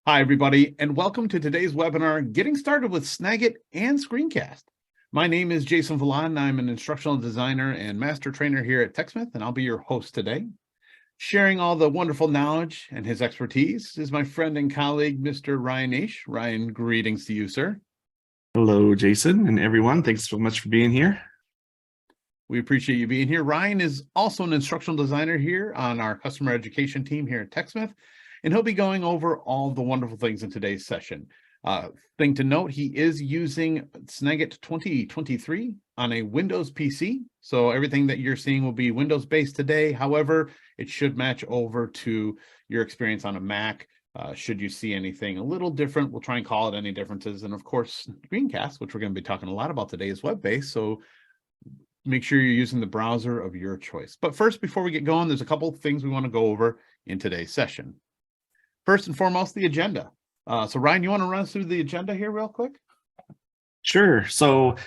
Hi, everybody, and welcome to today's webinar, Getting Started with Snagit and Screencast. My name is Jason Villan. I'm an instructional designer and master trainer here at TechSmith, and I'll be your host today. Sharing all the wonderful knowledge and his expertise is my friend and colleague, Mr. Ryan Naish. Ryan, greetings to you, sir. Hello, Jason and everyone. Thanks so much for being here. We appreciate you being here. Ryan is also an instructional designer here on our customer education team here at TechSmith, and he'll be going over all the wonderful things in today's session. Thing to note, he is using Snagit 2023 on a Windows PC, so everything that you're seeing will be Windows-based today. However, it should match over to your experience on a Mac. Should you see anything a little different, we'll try and call it any differences. And of course, Screencast, which we're going to be talking a lot about today, is web-based, so make sure you're using the browser of your choice. But first, before we get going, there's a couple of things we want to go over in today's session. First and foremost, the agenda. So Ryan, you want to run us through the agenda here real quick? Sure. So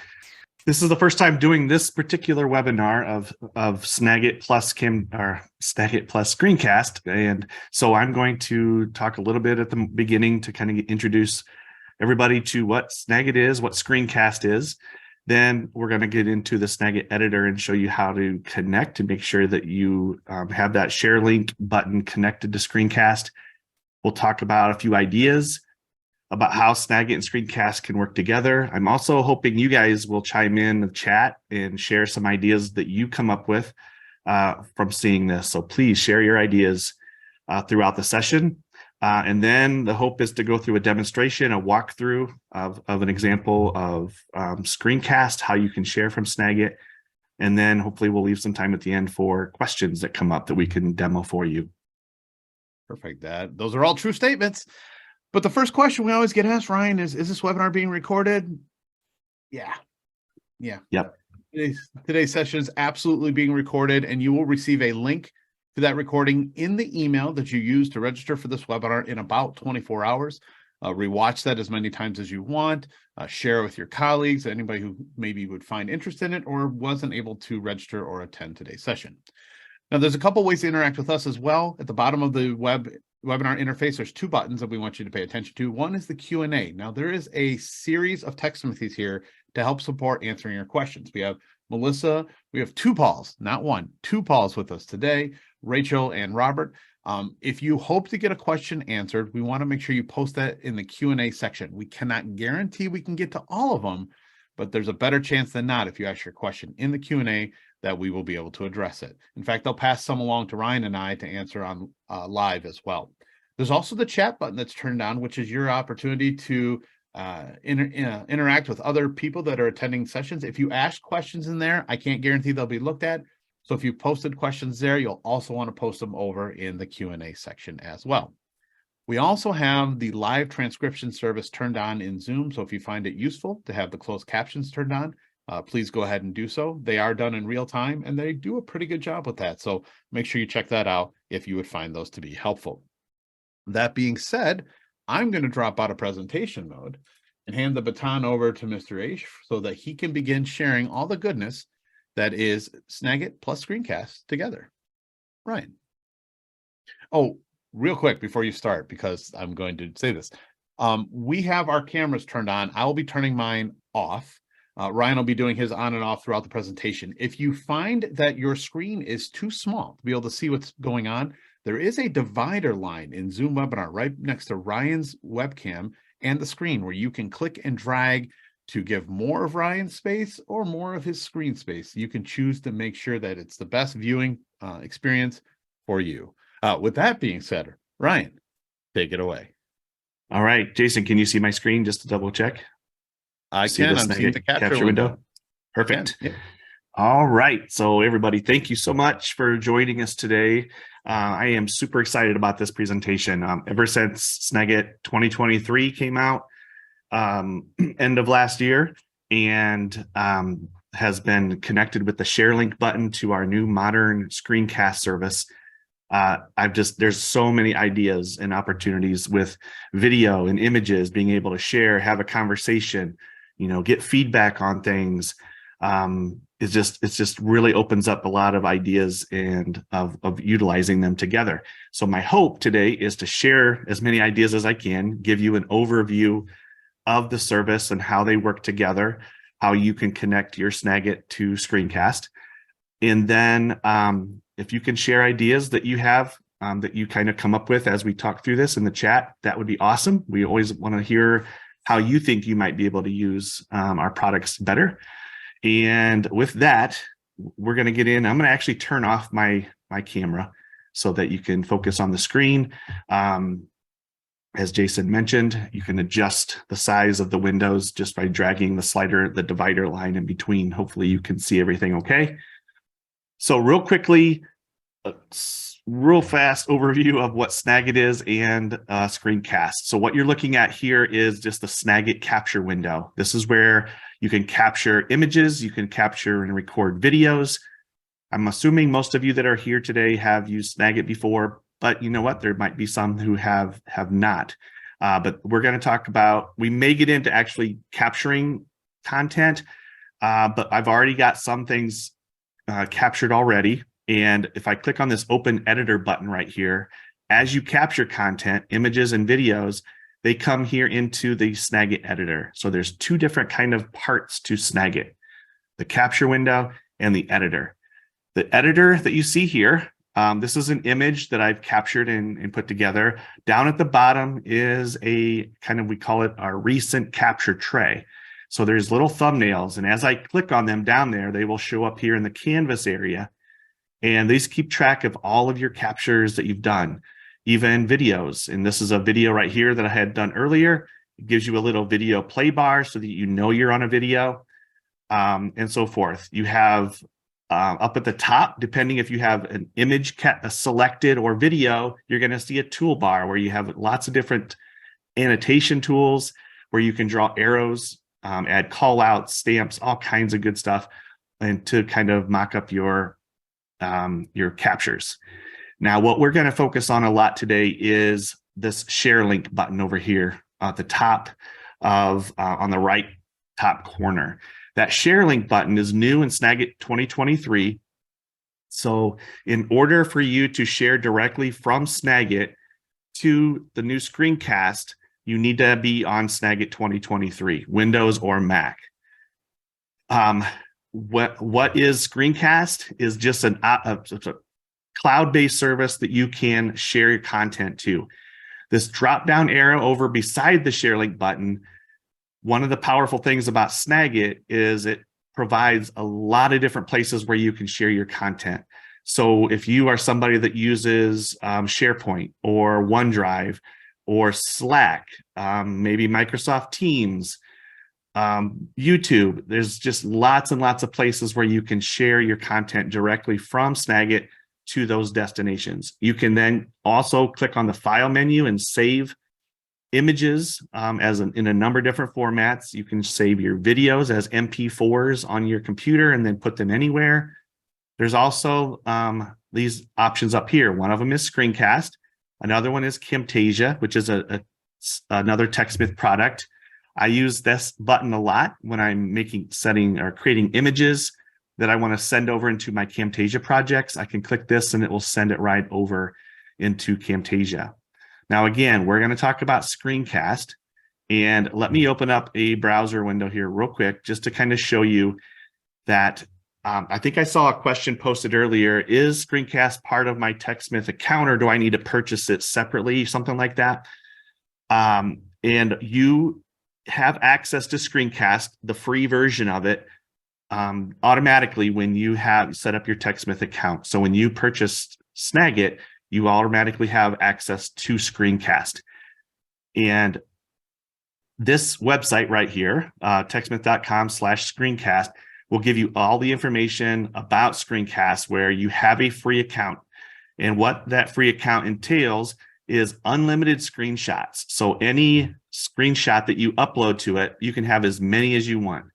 this is the first time doing this particular webinar of Snagit plus Snagit plus Screencast. And so I'm going to talk a little bit at the beginning to kind of introduce everybody to what Snagit is, what Screencast is. Then we're going to get into the Snagit editor and show you how to connect to make sure that you have that share link button connected to Screencast. We'll talk about a few ideas about how Snagit and Screencast can work together. I'm also hoping you guys will chime in the chat and share some ideas that you come up with from seeing this. So please share your ideas throughout the session. And then the hope is to go through a demonstration, a walkthrough of an example of Screencast, how you can share from Snagit. And then hopefully we'll leave some time at the end for questions that come up that we can demo for you. Perfect. Those are all true statements. But the first question we always get asked, Ryan, is this webinar being recorded? Yeah. Yep. Today's session is absolutely being recorded, and you will receive a link to that recording in the email that you use to register for this webinar in about 24 hours. Rewatch that as many times as you want. Share it with your colleagues, anybody who maybe would find interest in it or wasn't able to register or attend today's session. Now, there's a couple ways to interact with us as well. At the bottom of the webinar interface, there's two buttons that we want you to pay attention to. One is the Q&A. Now, there is a series of text smithies here to help support answering your questions. We have Melissa, we have two Pauls, not one, two Pauls with us today, Rachel and Robert. If you hope to get a question answered, we want to make sure you post that in the Q&A section. We cannot guarantee we can get to all of them, but there's a better chance than not if you ask your question in the Q&A that we will be able to address it. In fact, they'll pass some along to Ryan and I to answer on live as well. There's also the chat button that's turned on, which is your opportunity to interact with other people that are attending sessions. If you ask questions in there, I can't guarantee they'll be looked at. So if you posted questions there, you'll also want to post them over in the Q&A section as well. We also have the live transcription service turned on in Zoom. So if you find it useful to have the closed captions turned on, please go ahead and do so. They are done in real time, and they do a pretty good job with that. So make sure you check that out if you would find those to be helpful. That being said, I'm going to drop out of presentation mode and hand the baton over to Mr. Aish so that he can begin sharing all the goodness that is Snagit plus Screencast together. Ryan. Oh, real quick before you start, because I'm going to say this. We have our cameras turned on. I will be turning mine off. Ryan will be doing his on and off throughout the presentation. If you find that your screen is too small to be able to see what's going on, there is a divider line in Zoom Webinar right next to Ryan's webcam and the screen where you can click and drag to give more of Ryan's space or more of his screen space. You can choose to make sure that it's the best viewing experience for you. With that being said, Ryan, take it away. All right, Jason, can you see my screen just to double check? I can. I'm seeing the capture window. Perfect. Yeah. All right. So everybody, thank you so much for joining us today. I am super excited about this presentation. Ever since Snagit 2023 came out end of last year and has been connected with the share link button to our new modern Screencast service. There's so many ideas and opportunities with video and images, being able to share, have a conversation, get feedback on things, It just really opens up a lot of ideas and of utilizing them together. So my hope today is to share as many ideas as I can, give you an overview of the service and how they work together, how you can connect your Snagit to Screencast. And then if you can share ideas that you have that you kind of come up with as we talk through this in the chat, that would be awesome. We always want to hear how you think you might be able to use our products better. And with that, we're going to get in. I'm going to actually turn off my camera so that you can focus on the screen. As Jason mentioned, you can adjust the size of the windows just by dragging the divider line in between. Hopefully you can see everything okay. So real quickly, real fast overview of what Snagit is and Screencast. So what you're looking at here is just the Snagit capture window. This is where you can capture images, you can capture and record videos. I'm assuming most of you that are here today have used Snagit before, but you know what? There might be some who have not. But we're going to talk about, we may get into actually capturing content, but I've already got some things captured already. And if I click on this open editor button right here, as you capture content, images and videos, they come here into the Snagit editor. So there's two different kind of parts to Snagit, the capture window and the editor. The editor that you see here, this is an image that I've captured and put together. Down at the bottom is a kind of, we call it our recent capture tray. So there's little thumbnails, and as I click on them down there, they will show up here in the canvas area. And these keep track of all of your captures that you've done, even videos. And this is a video right here that I had done earlier. It gives you a little video play bar so that you know you're on a video, and so forth. You have up at the top, depending if you have an image selected or video, you're going to see a toolbar where you have lots of different annotation tools where you can draw arrows, add call outs, stamps, all kinds of good stuff, and to kind of mock up your captures. Now, what we're going to focus on a lot today is this share link button over here at the top of on the right top corner. That share link button is new in Snagit 2023. So in order for you to share directly from Snagit to the new Screencast, you need to be on Snagit 2023, Windows or Mac. What is Screencast? Is just a cloud-based service that you can share your content to. This drop-down arrow over beside the share link button, one of the powerful things about Snagit is it provides a lot of different places where you can share your content. So if you are somebody that uses SharePoint or OneDrive or Slack, maybe Microsoft Teams, YouTube, there's just lots and lots of places where you can share your content directly from Snagit to those destinations. You can then also click on the file menu and save images in a number of different formats. You can save your videos as MP4s on your computer and then put them anywhere. There's also these options up here. One of them is Screencast. Another one is Camtasia, which is another TechSmith product. I use this button a lot when I'm creating images that I want to send over into my Camtasia projects. I can click this and it will send it right over into Camtasia. Now, again, we're going to talk about Screencast, and let me open up a browser window here real quick just to kind of show you that I think I saw a question posted earlier. Is Screencast part of my TechSmith account, or do I need to purchase it separately, something like that? And you have access to Screencast, the free version of it, automatically when you have set up your TechSmith account. So when you purchase Snagit, you automatically have access to Screencast. And this website right here, techsmith.com/screencast, will give you all the information about Screencast where you have a free account. And what that free account entails is unlimited screenshots. So any screenshot that you upload to it, you can have as many as you want.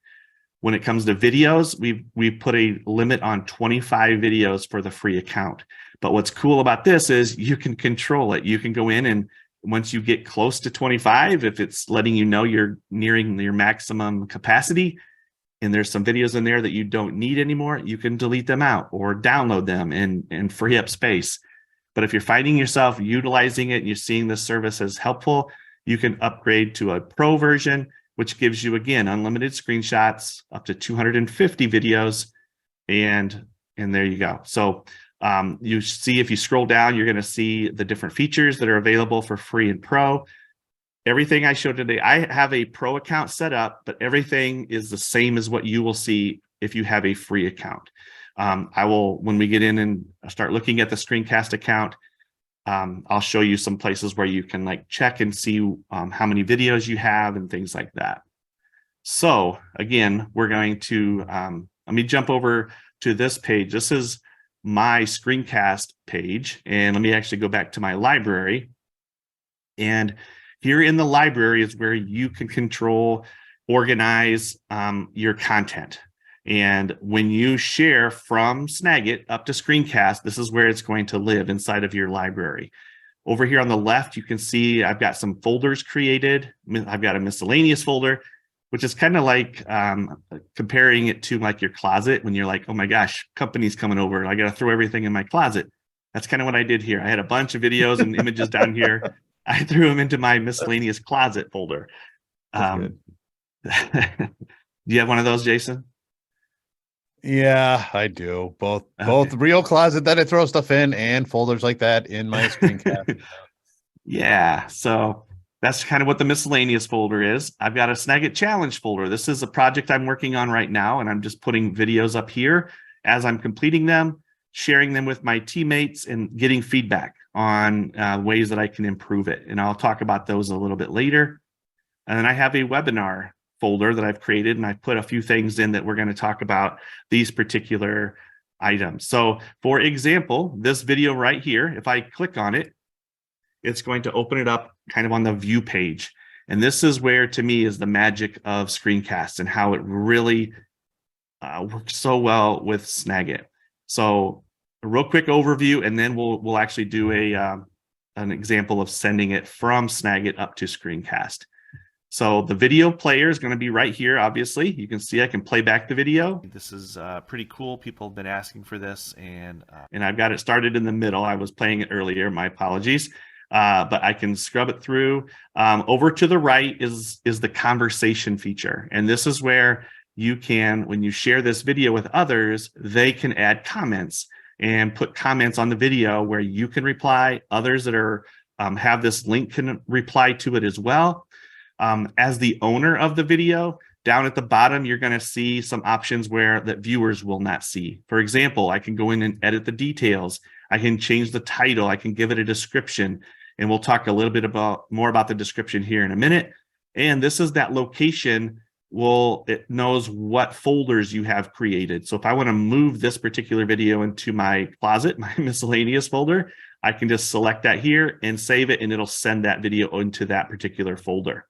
When it comes to videos, we put a limit on 25 videos for the free account. But what's cool about this is you can control it. You can go in, and once you get close to 25, if it's letting you know you're nearing your maximum capacity, and there's some videos in there that you don't need anymore, you can delete them out or download them and free up space. But if you're finding yourself utilizing it and you're seeing this service as helpful, you can upgrade to a pro version, which gives you, again, unlimited screenshots, up to 250 videos, and there you go. So you see, if you scroll down, you're going to see the different features that are available for free and pro. Everything I showed today, I have a pro account set up, but everything is the same as what you will see if you have a free account. I will, when we get in and start looking at the Screencast account, I'll show you some places where you can like check and see how many videos you have and things like that. So again, we're going to, let me jump over to this page. This is my Screencast page, and let me actually go back to my library. And here in the library is where you can control, organize your content. And when you share from Snagit up to Screencast, this is where it's going to live inside of your library. Over here on the left, you can see I've got some folders created. I've got a miscellaneous folder, which is kind of like comparing it to like your closet when you're like, oh my gosh, company's coming over. I got to throw everything in my closet. That's kind of what I did here. I had a bunch of videos and images down here. I threw them into my miscellaneous closet folder. Do you have one of those, Jason? Yeah, I do. Both real closet that I throw stuff in and folders like that in my Screencast. Yeah, so that's kind of what the miscellaneous folder is. I've got a Snagit challenge folder. This is a project I'm working on right now, and I'm just putting videos up here as I'm completing them, sharing them with my teammates, and getting feedback on ways that I can improve it. And I'll talk about those a little bit later. And then I have a webinar folder that I've created, and I've put a few things in that we're going to talk about these particular items. So for example, this video right here, if I click on it, it's going to open it up kind of on the view page. And this is where, to me, is the magic of Screencast and how it really works so well with Snagit. So a real quick overview, and then we'll actually do an example of sending it from Snagit up to Screencast. So the video player is going to be right here. Obviously, you can see I can play back the video. This is pretty cool. People have been asking for this, and I've got it started in the middle. I was playing it earlier. My apologies. But I can scrub it through. Over to the right is the conversation feature, and this is where you can, when you share this video with others, they can add comments and put comments on the video where you can reply. Others that are have this link can reply to it as well. As the owner of the video, down at the bottom, you're going to see some options where that viewers will not see. For example, I can go in and edit the details. I can change the title. I can give it a description, and we'll talk a little bit more about the description here in a minute. And this is that location. It knows what folders you have created. So if I want to move this particular video into my closet, my miscellaneous folder, I can just select that here and save it, and it'll send that video into that particular folder.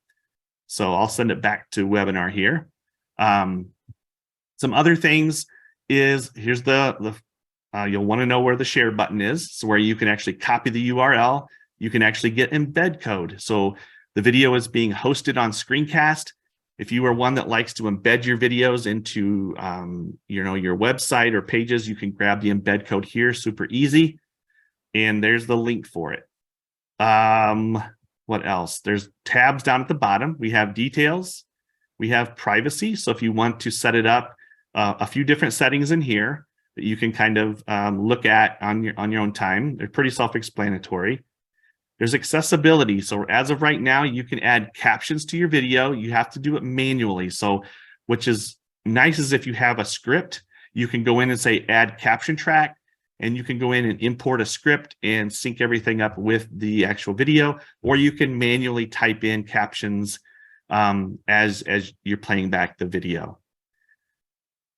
So I'll send it back to webinar here. Some other things is, here's you'll want to know where the share button is. So where you can actually copy the URL, you can actually get embed code. So the video is being hosted on Screencast. If you are one that likes to embed your videos into your website or pages, you can grab the embed code here, super easy. And there's the link for it. What else? There's tabs down at the bottom. We have details. We have privacy. So if you want to set it up, a few different settings in here that you can kind of look at on your own time. They're pretty self-explanatory. There's accessibility. So as of right now, you can add captions to your video. You have to do it manually. So which is nice is if you have a script, you can go in and say add caption track, and you can go in and import a script and sync everything up with the actual video, or you can manually type in captions as you're playing back the video.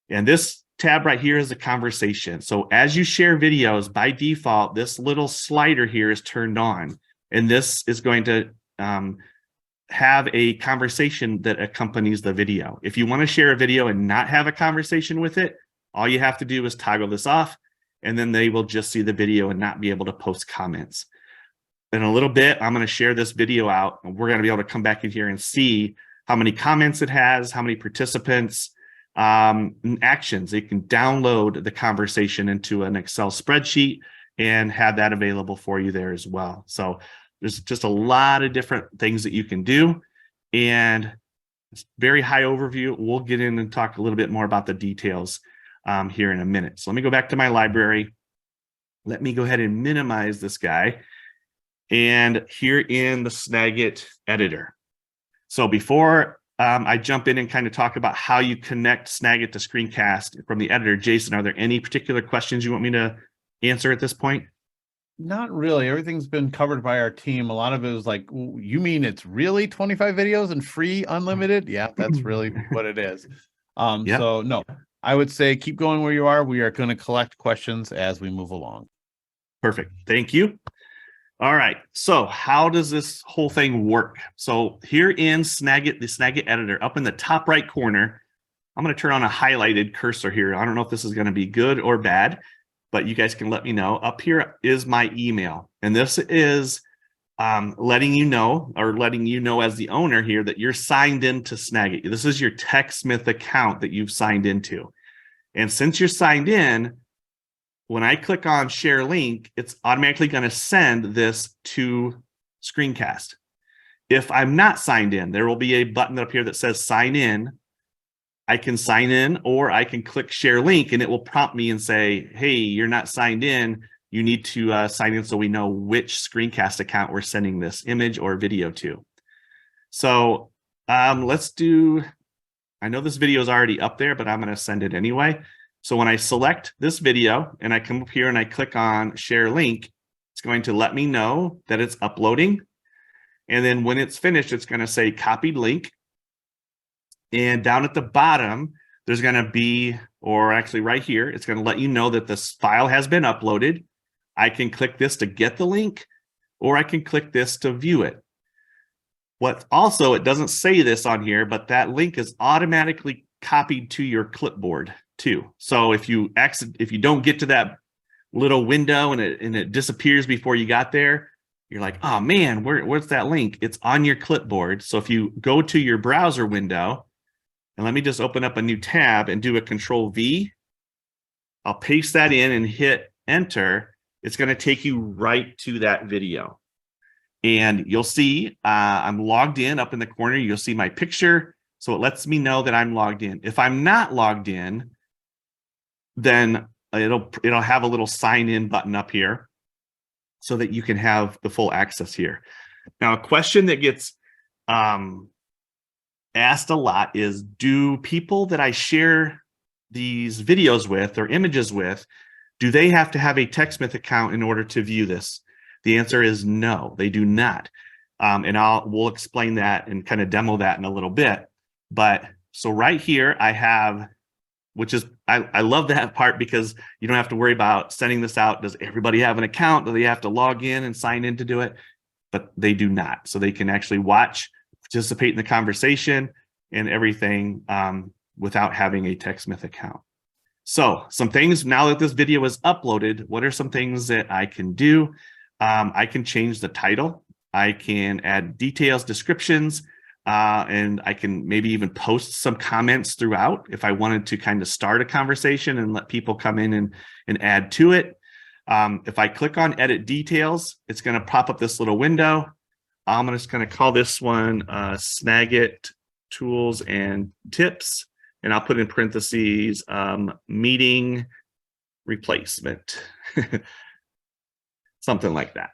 And this tab right here is a conversation. So as you share videos, by default, this little slider here is turned on, and this is going to have a conversation that accompanies the video. If you want to share a video and not have a conversation with it, all you have to do is toggle this off, and then they will just see the video and not be able to post comments. In a little bit, I'm going to share this video out, and we're going to be able to come back in here and see how many comments it has, how many participants, And actions. You can download the conversation into an Excel spreadsheet and have that available for you there as well. So there's just a lot of different things that you can do. And it's very high overview. We'll get in and talk a little bit more about the details here in a minute. So let me go back to my library. Let me go ahead and minimize this guy. And here in the Snagit editor. So before I jump in and kind of talk about how you connect Snagit to Screencast from the editor, Jason, are there any particular questions you want me to answer at this point? Not really. Everything's been covered by our team. A lot of it was like, you mean it's really 25 videos and free unlimited? Yeah, that's really what it is. Yep. So no, I would say keep going where you are. We are going to collect questions as we move along. Perfect. Thank you. All right. So how does this whole thing work? So here in Snagit, the Snagit editor, up in the top right corner, I'm going to turn on a highlighted cursor here. I don't know if this is going to be good or bad, but you guys can let me know. Up here is my email. And this is letting you know as the owner here that you're signed into Snagit. This is your TechSmith account that you've signed into. And since you're signed in, when I click on share link, it's automatically going to send this to Screencast. If I'm not signed in, there will be a button up here that says sign in. I can sign in, or I can click share link and it will prompt me and say, hey, you're not signed in. You need to sign in so we know which Screencast account we're sending this image or video to. So let's do, I know this video is already up there, but I'm going to send it anyway. So when I select this video and I come up here and I click on share link, it's going to let me know that it's uploading. And then when it's finished, it's going to say copied link. And down at the bottom, there's going to be, or actually right here, it's going to let you know that this file has been uploaded. I can click this to get the link, or I can click this to view it. What also, it doesn't say this on here, but that link is automatically copied to your clipboard too. So if you don't get to that little window and it disappears before you got there, you're like, oh man, where's that link? It's on your clipboard. So if you go to your browser window, and let me just open up a new tab and do a Control V, I'll paste that in and hit enter. It's going to take you right to that video. And you'll see I'm logged in up in the corner. You'll see my picture. So it lets me know that I'm logged in. If I'm not logged in, then it'll have a little sign in button up here so that you can have the full access here. Now, a question that gets asked a lot is, do people that I share these videos with or images with, do they have to have a TechSmith account in order to view this? The answer is no, they do not. And we'll explain that and kind of demo that in a little bit. But so right here I have, which is, I love that part because you don't have to worry about sending this out. Does everybody have an account? Do they have to log in and sign in to do it? But they do not. So they can actually watch, participate in the conversation and everything without having a TechSmith account. So some things, now that this video is uploaded, what are some things that I can do? I can change the title. I can add details, descriptions, and I can maybe even post some comments throughout if I wanted to kind of start a conversation and let people come in and add to it. If I click on edit details, it's going to pop up this little window. I'm just going to call this one Snagit tools and tips, and I'll put in parentheses meeting replacement, something like that.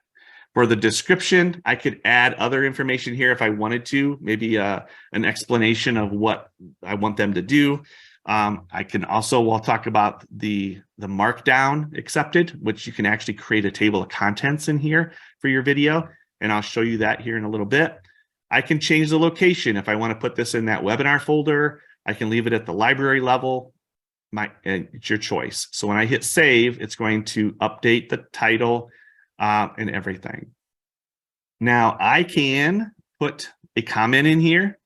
For the description, I could add other information here if I wanted to, maybe an explanation of what I want them to do. I can also, we'll talk about the markdown accepted, which you can actually create a table of contents in here for your video, and I'll show you that here in a little bit. I can change the location. If I want to put this in that webinar folder, I can leave it at the library level. It's your choice. So when I hit save, it's going to update the title and everything. Now I can put a comment in here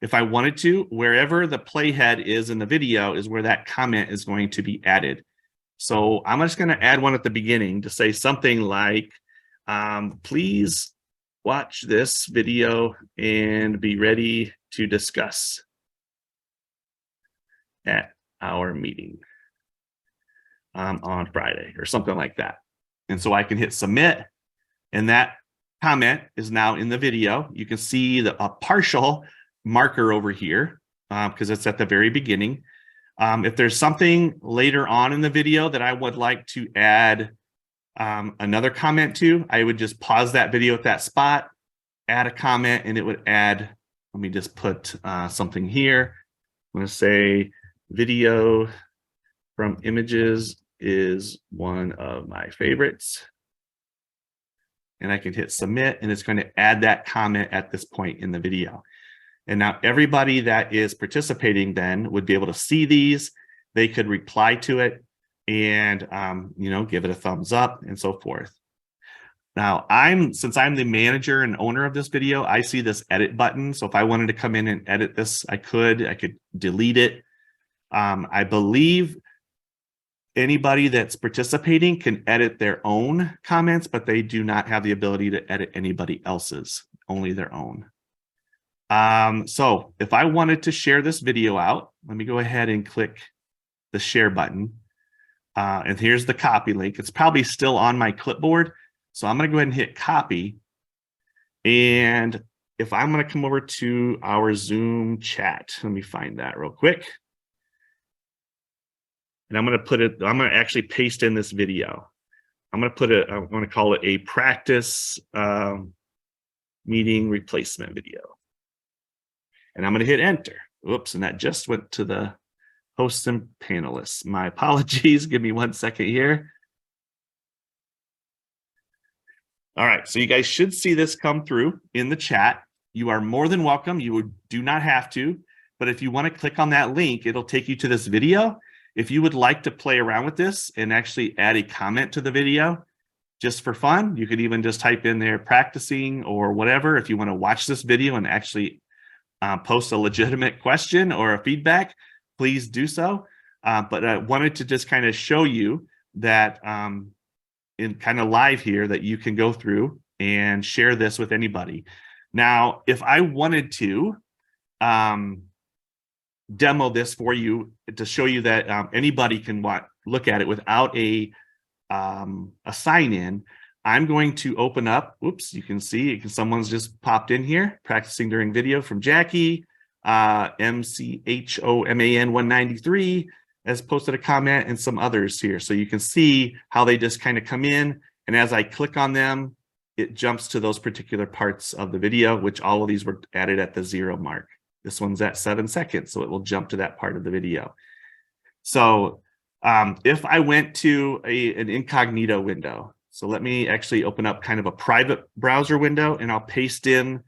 if I wanted to. Wherever the playhead is in the video is where that comment is going to be added. So I'm just going to add one at the beginning to say something like, please watch this video and be ready to discuss. at our meeting on Friday or something like that. And so I can hit submit, and that comment is now in the video. You can see a partial marker over here because it's at the very beginning. If there's something later on in the video that I would like to add another comment to, I would just pause that video at that spot, add a comment, and it would add, let me just put something here. I'm going to say video from images is one of my favorites. And I can hit submit, and it's going to add that comment at this point in the video. And now everybody that is participating then would be able to see these. They could reply to it and, give it a thumbs up and so forth. Now, since I'm the manager and owner of this video, I see this edit button. So if I wanted to come in and edit this, I could delete it. I believe anybody that's participating can edit their own comments, but they do not have the ability to edit anybody else's, only their own. So if I wanted to share this video out, let me go ahead and click the share button. And here's the copy link. It's probably still on my clipboard. So I'm going to go ahead and hit copy. And if I'm going to come over to our Zoom chat, let me find that real quick. And I'm going to actually paste in this video. I'm going to call it a practice meeting replacement video. And I'm going to hit enter. Oops, and that just went to the hosts and panelists. My apologies. Give me 1 second here. All right, so you guys should see this come through in the chat. You are more than welcome. You do not have to, but if you want to click on that link, it'll take you to this video. If you would like to play around with this and actually add a comment to the video just for fun, you could even just type in there practicing or whatever. If you want to watch this video and actually post a legitimate question or a feedback, please do so. But I wanted to just kind of show you that in kind of live here that you can go through and share this with anybody. Now, if I wanted to demo this for you to show you that anybody can look at it without a sign in, I'm going to open up. Whoops, you can see someone's just popped in here, practicing during video from Jackie, MCHOMAN 193 has posted a comment, and some others here. So you can see how they just kind of come in, and as I click on them, it jumps to those particular parts of the video, which all of these were added at the 0 mark. This one's at 7 seconds, so it will jump to that part of the video. So if I went to an incognito window, so let me actually open up kind of a private browser window, and I'll paste in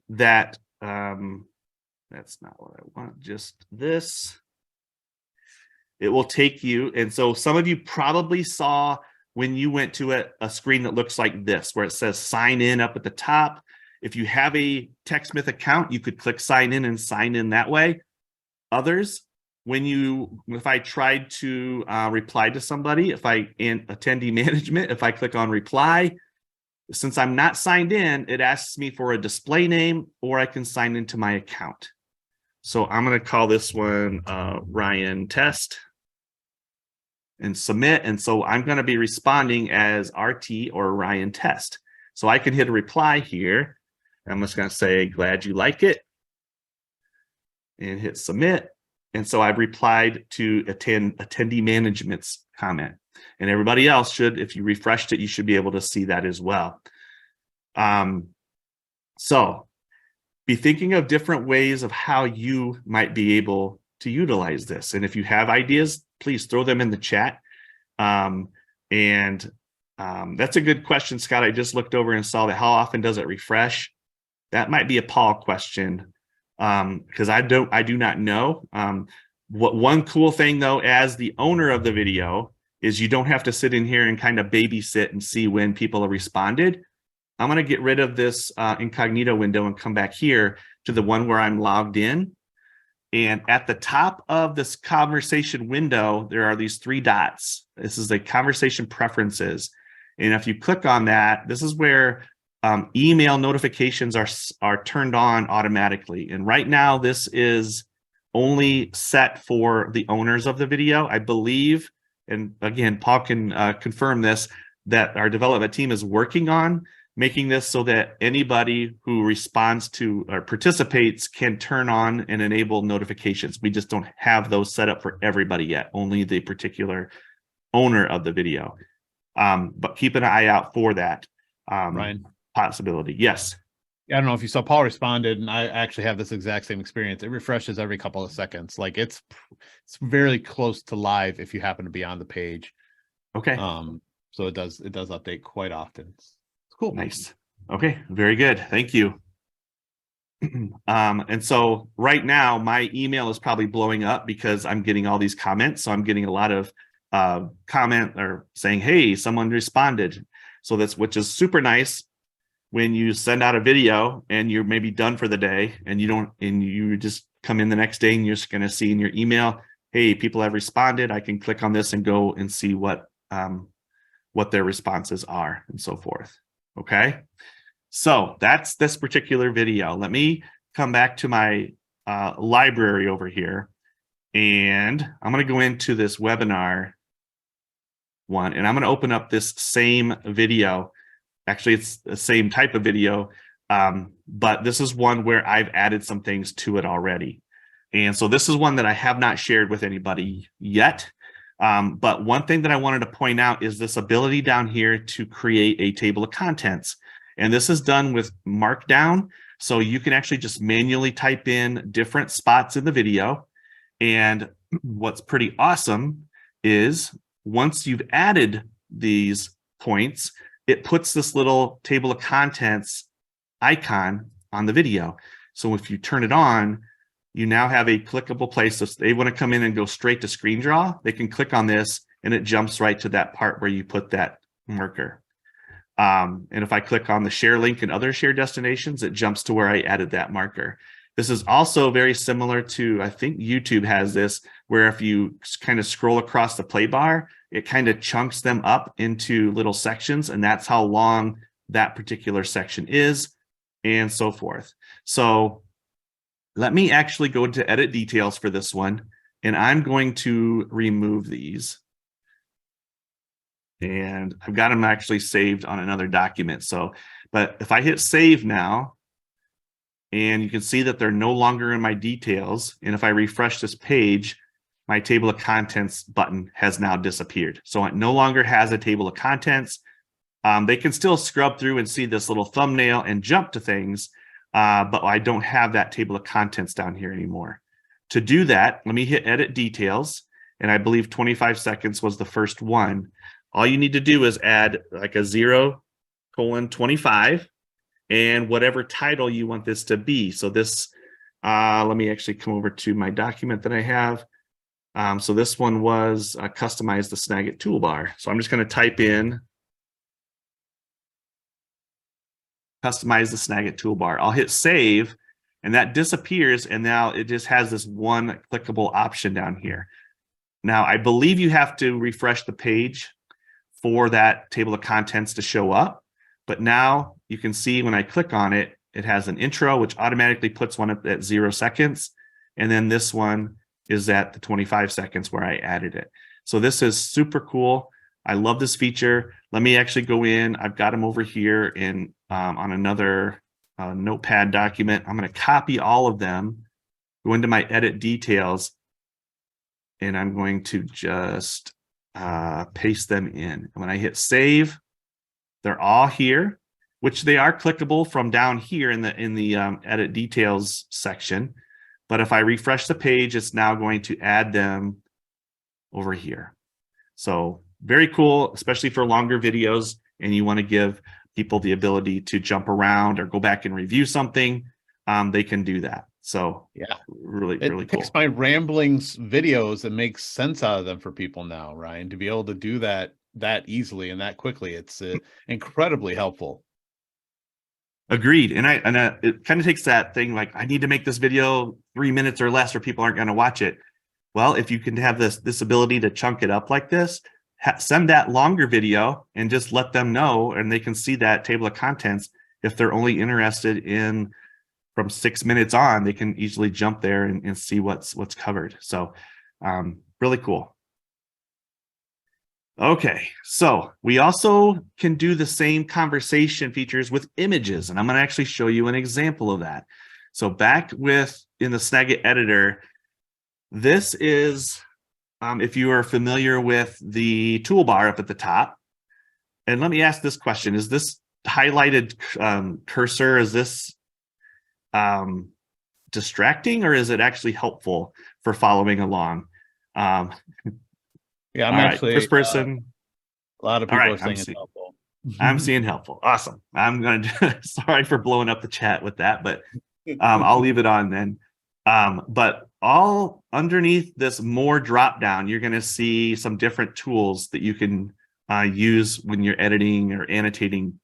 that. That's not what I want, just this. It will take you, and so some of you probably saw when you went to a screen that looks like this, where it says sign in up at the top. If you have a TechSmith account, you could click sign in and sign in that way. Others, if I tried to reply to somebody, in attendee management, if I click on reply, since I'm not signed in, it asks me for a display name, or I can sign into my account. So I'm going to call this one Ryan Test and submit. And so I'm going to be responding as RT or Ryan Test. So I can hit a reply here. I'm just going to say, glad you like it, and hit submit. And so I've replied to attendee management's comment. And everybody else should, if you refreshed it, you should be able to see that as well. So be thinking of different ways of how you might be able to utilize this. And if you have ideas, please throw them in the chat. That's a good question, Scott. I just looked over and saw that. How often does it refresh? That might be a Paul question, because I do not know. One cool thing though, as the owner of the video, is you don't have to sit in here and kind of babysit and see when people have responded. I'm going to get rid of this incognito window and come back here to the one where I'm logged in. And at the top of this conversation window, there are these 3 dots. This is the conversation preferences. And if you click on that, this is where email notifications are turned on automatically. And right now, this is only set for the owners of the video. I believe, and again, Paul can confirm this, that our development team is working on making this so that anybody who responds to or participates can turn on and enable notifications. We just don't have those set up for everybody yet, only the particular owner of the video. But keep an eye out for that Ryan. possibility. Yes. I don't know if you saw, Paul responded, and I actually have this exact same experience. It refreshes every couple of seconds. Like it's very close to live if you happen to be on the page. Okay. So it does update quite often. It's cool. Nice. Okay, very good. Thank you. And so right now my email is probably blowing up because I'm getting all these comments. So I'm getting a lot of comment or saying, hey, someone responded. So which is super nice when you send out a video and you're maybe done for the day and you just come in the next day and you're just going to see in your email, hey, people have responded. I can click on this and go and see what their responses are and so forth. Okay. So that's this particular video. Let me come back to my library over here, and I'm going to go into this webinar one, and I'm going to open up this same video. Actually, it's the same type of video, but this is one where I've added some things to it already. And so this is one that I have not shared with anybody yet. But one thing that I wanted to point out is this ability down here to create a table of contents. And this is done with Markdown. So you can actually just manually type in different spots in the video. And what's pretty awesome is once you've added these points, it puts this little table of contents icon on the video. So if you turn it on, you now have a clickable place. So if they want to come in and go straight to screen draw, they can click on this and it jumps right to that part where you put that marker. And if I click on the share link and other share destinations, it jumps to where I added that marker. This is also very similar to, I think YouTube has this, where if you kind of scroll across the play bar, it kind of chunks them up into little sections, and that's how long that particular section is, and so forth. So let me actually go to edit details for this one, and I'm going to remove these. And I've got them actually saved on another document. So, but if I hit save now, and you can see that they're no longer in my details, and if I refresh this page, my table of contents button has now disappeared. So it no longer has a table of contents. They can still scrub through and see this little thumbnail and jump to things, but I don't have that table of contents down here anymore. To do that, let me hit edit details, and I believe 25 seconds was the first one. All you need to do is add like a 0:25 and whatever title you want this to be. So this, let me actually come over to my document that I have. So this one was customize the Snagit toolbar. So I'm just going to type in customize the Snagit toolbar. I'll hit save, and that disappears, and now it just has this one clickable option down here. Now, I believe you have to refresh the page for that table of contents to show up. But now you can see when I click on it, it has an intro, which automatically puts one at 0 seconds. And then this one is at the 25 seconds where I added it. So this is super cool. I love this feature. Let me actually go in. I've got them over here in on another notepad document. I'm going to copy all of them, go into my edit details, and I'm going to just paste them in. And when I hit save, they're all here, which they are clickable from down here in the edit details section. But if I refresh the page, it's now going to add them over here. So very cool, especially for longer videos, and you want to give people the ability to jump around or go back and review something. They can do that. So yeah, really cool. It takes my ramblings videos and makes sense out of them for people now, Ryan, to be able to do that easily and that quickly. It's incredibly helpful. Agreed. And it kind of takes that thing like, I need to make this video 3 minutes or less or people aren't going to watch it. Well, if you can have this ability to chunk it up like this, send that longer video and just let them know, and they can see that table of contents if they're only interested in from 6 minutes on, they can easily jump there and see what's covered. So really cool. Okay, so we also can do the same conversation features with images, and I'm going to actually show you an example of that. So back in the Snagit editor, this is, if you are familiar with the toolbar up at the top, and let me ask this question, is this highlighted cursor, is this distracting, or is it actually helpful for following along? Yeah, I'm all actually right, first person. a lot of All people right, are saying it's helpful. I'm seeing helpful. Awesome. I'm gonna sorry for blowing up the chat with that, but I'll leave it on then. But all underneath this more drop down, you're gonna see some different tools that you can use when you're editing or annotating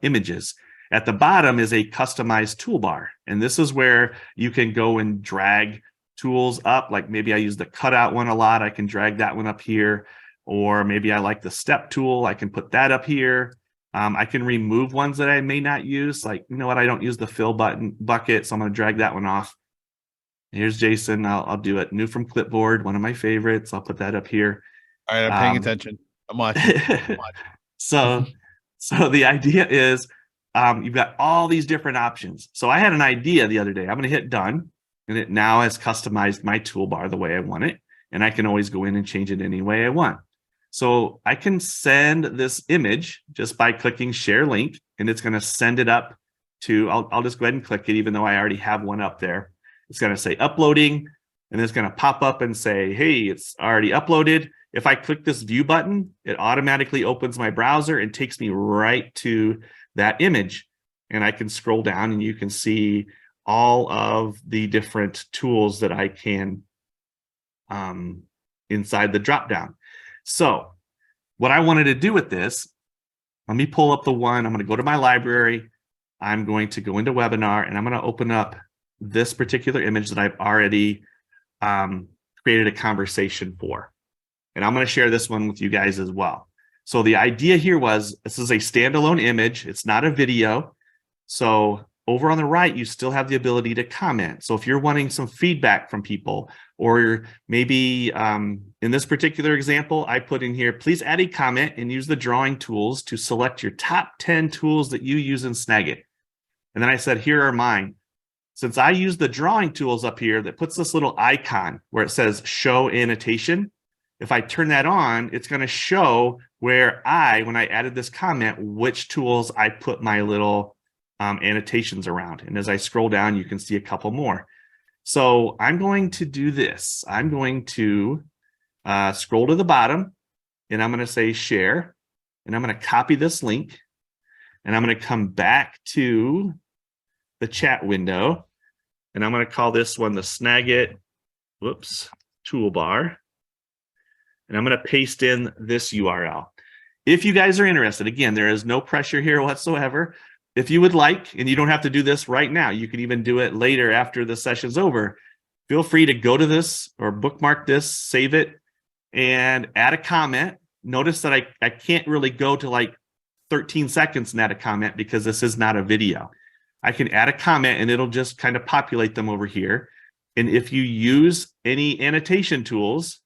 images. At the bottom is a customized toolbar, and this is where you can go and drag tools up. Like maybe I use the cutout one a lot, I can drag that one up here, or maybe I like the step tool, I can put that up here. I can remove ones that I may not use, like, you know what, I don't use the fill bucket, so I'm going to drag that one off. Here's Jason. I'll do it. New from clipboard, one of my favorites. I'll put that up here. All right, I'm paying attention. I'm watching. So the idea is you've got all these different options. So I had an idea the other day. I'm going to hit done, and it now has customized my toolbar the way I want it, and I can always go in and change it any way I want. So I can send this image just by clicking share link, and it's going to send it up to, I'll just go ahead and click it, even though I already have one up there. It's going to say uploading, and it's going to pop up and say, hey, it's already uploaded. If I click this view button, it automatically opens my browser and takes me right to that image. And I can scroll down and you can see all of the different tools that I can inside the dropdown. So what I wanted to do with this, let me pull up the one. I'm going to go to my library. I'm going to go into webinar, and I'm going to open up this particular image that I've already created a conversation for. And I'm going to share this one with you guys as well. So the idea here was, this is a standalone image. It's not a video. So over on the right, you still have the ability to comment. So if you're wanting some feedback from people, or maybe in this particular example, I put in here, please add a comment and use the drawing tools to select your top 10 tools that you use in Snagit. And then I said, here are mine. Since I use the drawing tools up here, that puts this little icon where it says show annotation. If I turn that on, it's going to show where when I added this comment, which tools I put my little annotations around. And as I scroll down, you can see a couple more. So I'm going to do this. I'm going to scroll to the bottom, and I'm going to say share, and I'm going to copy this link, and I'm going to come back to the chat window, and I'm going to call this one the Snagit toolbar, and I'm going to paste in this URL. If you guys are interested, again, there is no pressure here whatsoever. If you would like, and you don't have to do this right now, you can even do it later after the session's over, feel free to go to this or bookmark this, save it, and add a comment. Notice that I can't really go to like 13 seconds and add a comment because this is not a video. I can add a comment and it'll just kind of populate them over here. And if you use any annotation tools,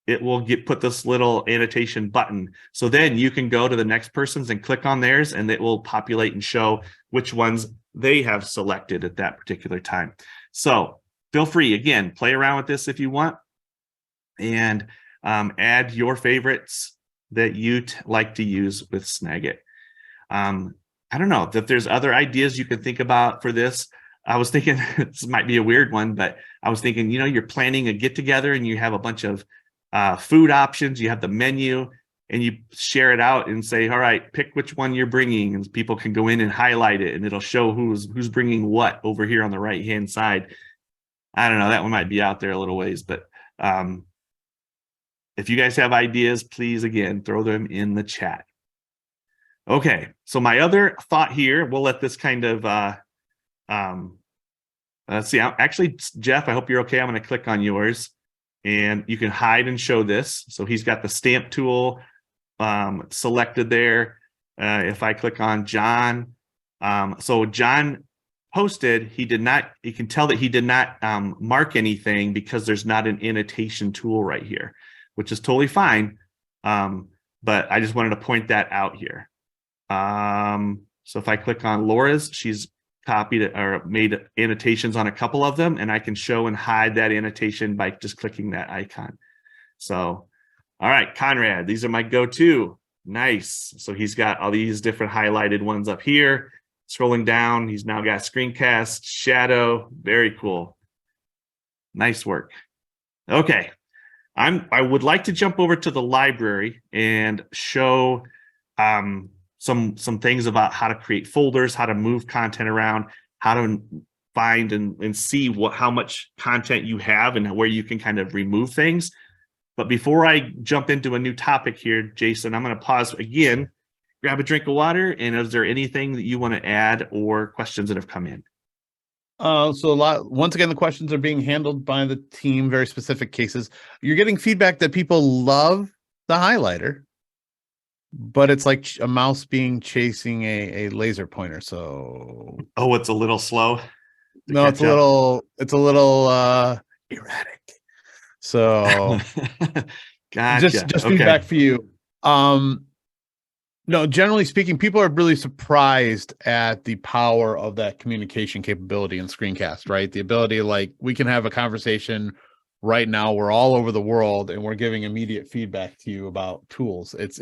it will put this little annotation button. So then you can go to the next person's and click on theirs, and it will populate and show which ones they have selected at that particular time. So feel free, again, play around with this if you want, and add your favorites that you like to use with Snagit. I don't know if there's other ideas you can think about for this. I was thinking, this might be a weird one, but I was thinking, you're planning a get together and you have a bunch of food options, you have the menu, and you share it out and say, all right, pick which one you're bringing, and people can go in and highlight it, and it'll show who's bringing what over here on the right hand side. I don't know, that one might be out there a little ways, but if you guys have ideas, please, again, throw them in the chat. Okay, so my other thought here, we'll let this kind of let's see, actually, Jeff, I hope you're okay. I'm going to click on yours, and you can hide and show this. So he's got the stamp tool selected there. If I click on John, so John posted, he did not, you can tell that he did not mark anything because there's not an annotation tool right here, which is totally fine. But I just wanted to point that out here. So if I click on Laura's, she's copied or made annotations on a couple of them, and I can show and hide that annotation by just clicking that icon. So, all right, Conrad, these are my go-to. Nice. So he's got all these different highlighted ones up here. Scrolling down, he's now got screencast, shadow. Very cool. Nice work. Okay. I would like to jump over to the library and show some things about how to create folders, how to move content around, how to find and see how much content you have and where you can kind of remove things. But before I jump into a new topic here, Jason, I'm going to pause again, grab a drink of water, and is there anything that you want to add or questions that have come in? Once again, the questions are being handled by the team, very specific cases. You're getting feedback that people love the highlighter, but it's like a mouse chasing a laser pointer. So it's a little slow. No, it's a little erratic. So gotcha. Just feedback for you. No, generally speaking, people are really surprised at the power of that communication capability in Screencast, right? The ability, like, we can have a conversation right now. We're all over the world and we're giving immediate feedback to you about tools. It's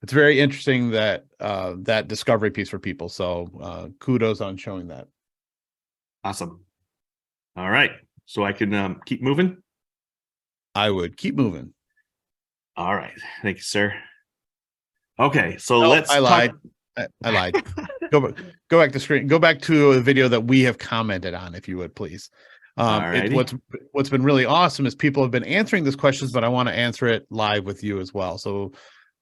very interesting that that discovery piece for people. So kudos on showing that. Awesome. All right. So I can keep moving? I would keep moving. All right. Thank you, sir. Okay, so I lied. I lied. Go back to screen. Go back to a video that we have commented on, if you would, please. What's been really awesome is people have been answering these questions, but I want to answer it live with you as well. So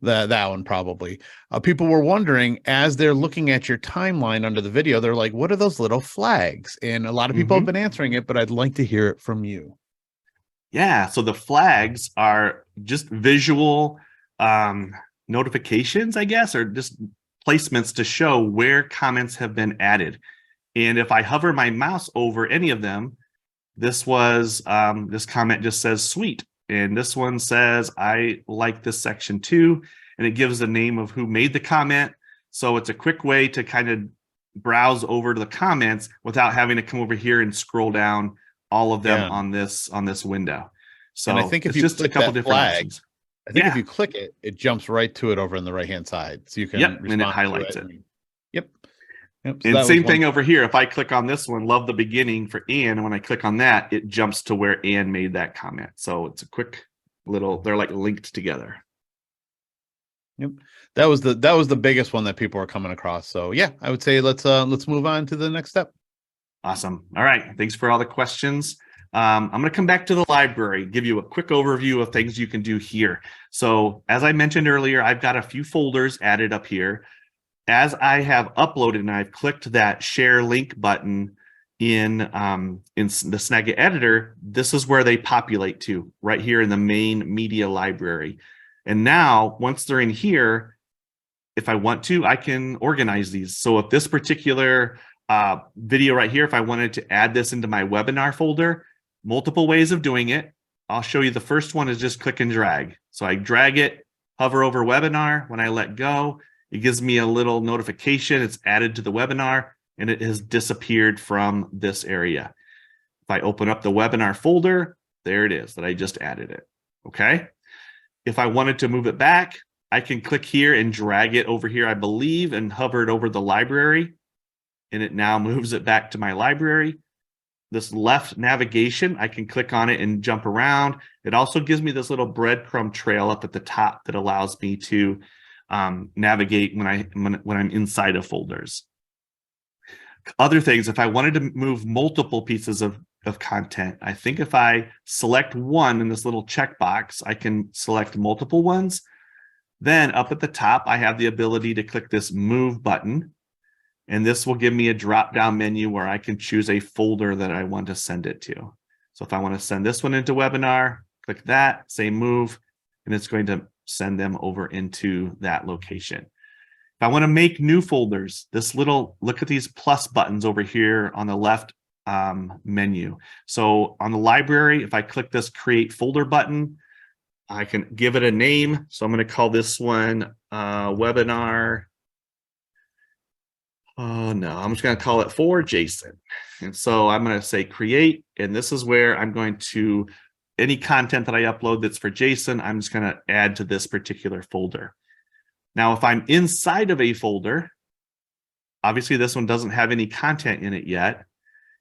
that one probably. People were wondering, as they're looking at your timeline under the video, they're like, what are those little flags? And a lot of people have been answering it, but I'd like to hear it from you. Yeah, so the flags are just visual notifications, I guess, or just placements to show where comments have been added. And if I hover my mouse over any of them, this comment just says sweet. And this one says, I like this section too. And it gives the name of who made the comment. So it's a quick way to kind of browse over to the comments without having to come over here and scroll down all of them on this window. So and I think if it's you just a couple different flag, options. I think if you click it, it jumps right to it over on the right-hand side. So you can and it highlights it. Yep. So and same thing over here. If I click on this one, love the beginning for Anne, and when I click on that, it jumps to where Anne made that comment. So it's a quick little, they're like linked together. Yep. That was the biggest one that people are coming across. So yeah, I would say let's move on to the next step. Awesome. All right. Thanks for all the questions. I'm going to come back to the library, give you a quick overview of things you can do here. So as I mentioned earlier, I've got a few folders added up here. As I have uploaded and I've clicked that share link button in the Snagit editor, this is where they populate to, right here in the main media library. And now once they're in here, if I want to, I can organize these. So if this particular video right here, if I wanted to add this into my webinar folder, multiple ways of doing it. I'll show you. The first one is just click and drag. So I drag it, hover over webinar. When I let go, it gives me a little notification. It's added to the webinar and it has disappeared from this area. If I open up the webinar folder, there it is that I just added it. Okay. If I wanted to move it back, I can click here and drag it over here, I believe, and hover it over the library. And it now moves it back to my library. This left navigation, I can click on it and jump around. It also gives me this little breadcrumb trail up at the top that allows me to navigate when I'm inside of folders. Other things, if I wanted to move multiple pieces of content, I think if I select one in this little checkbox, I can select multiple ones. Then up at the top, I have the ability to click this move button. And this will give me a drop-down menu where I can choose a folder that I want to send it to. So if I want to send this one into webinar, click that, say move, and it's going to send them over into that location. If I want to make new folders, look at these plus buttons over here on the left menu. So on the library, if I click this create folder button, I can give it a name. So I'm going to call this one webinar. Oh no, I'm just going to call it for Jason. And so I'm going to say create, and this is where I'm going to, any content that I upload that's for Jason, I'm just going to add to this particular folder. Now, if I'm inside of a folder, obviously this one doesn't have any content in it yet.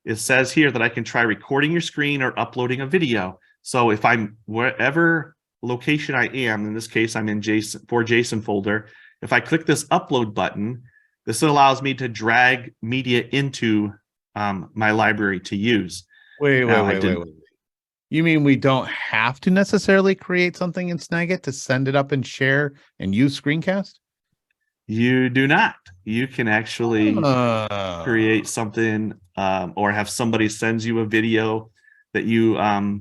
It says here that I can try recording your screen or uploading a video. So if I'm wherever location I am, in this case, I'm in for Jason folder. If I click this upload button, this allows me to drag media into my library to use. Wait. You mean we don't have to necessarily create something in Snagit to send it up and share and use Screencast? You do not. You can actually create something or have somebody sends you a video that you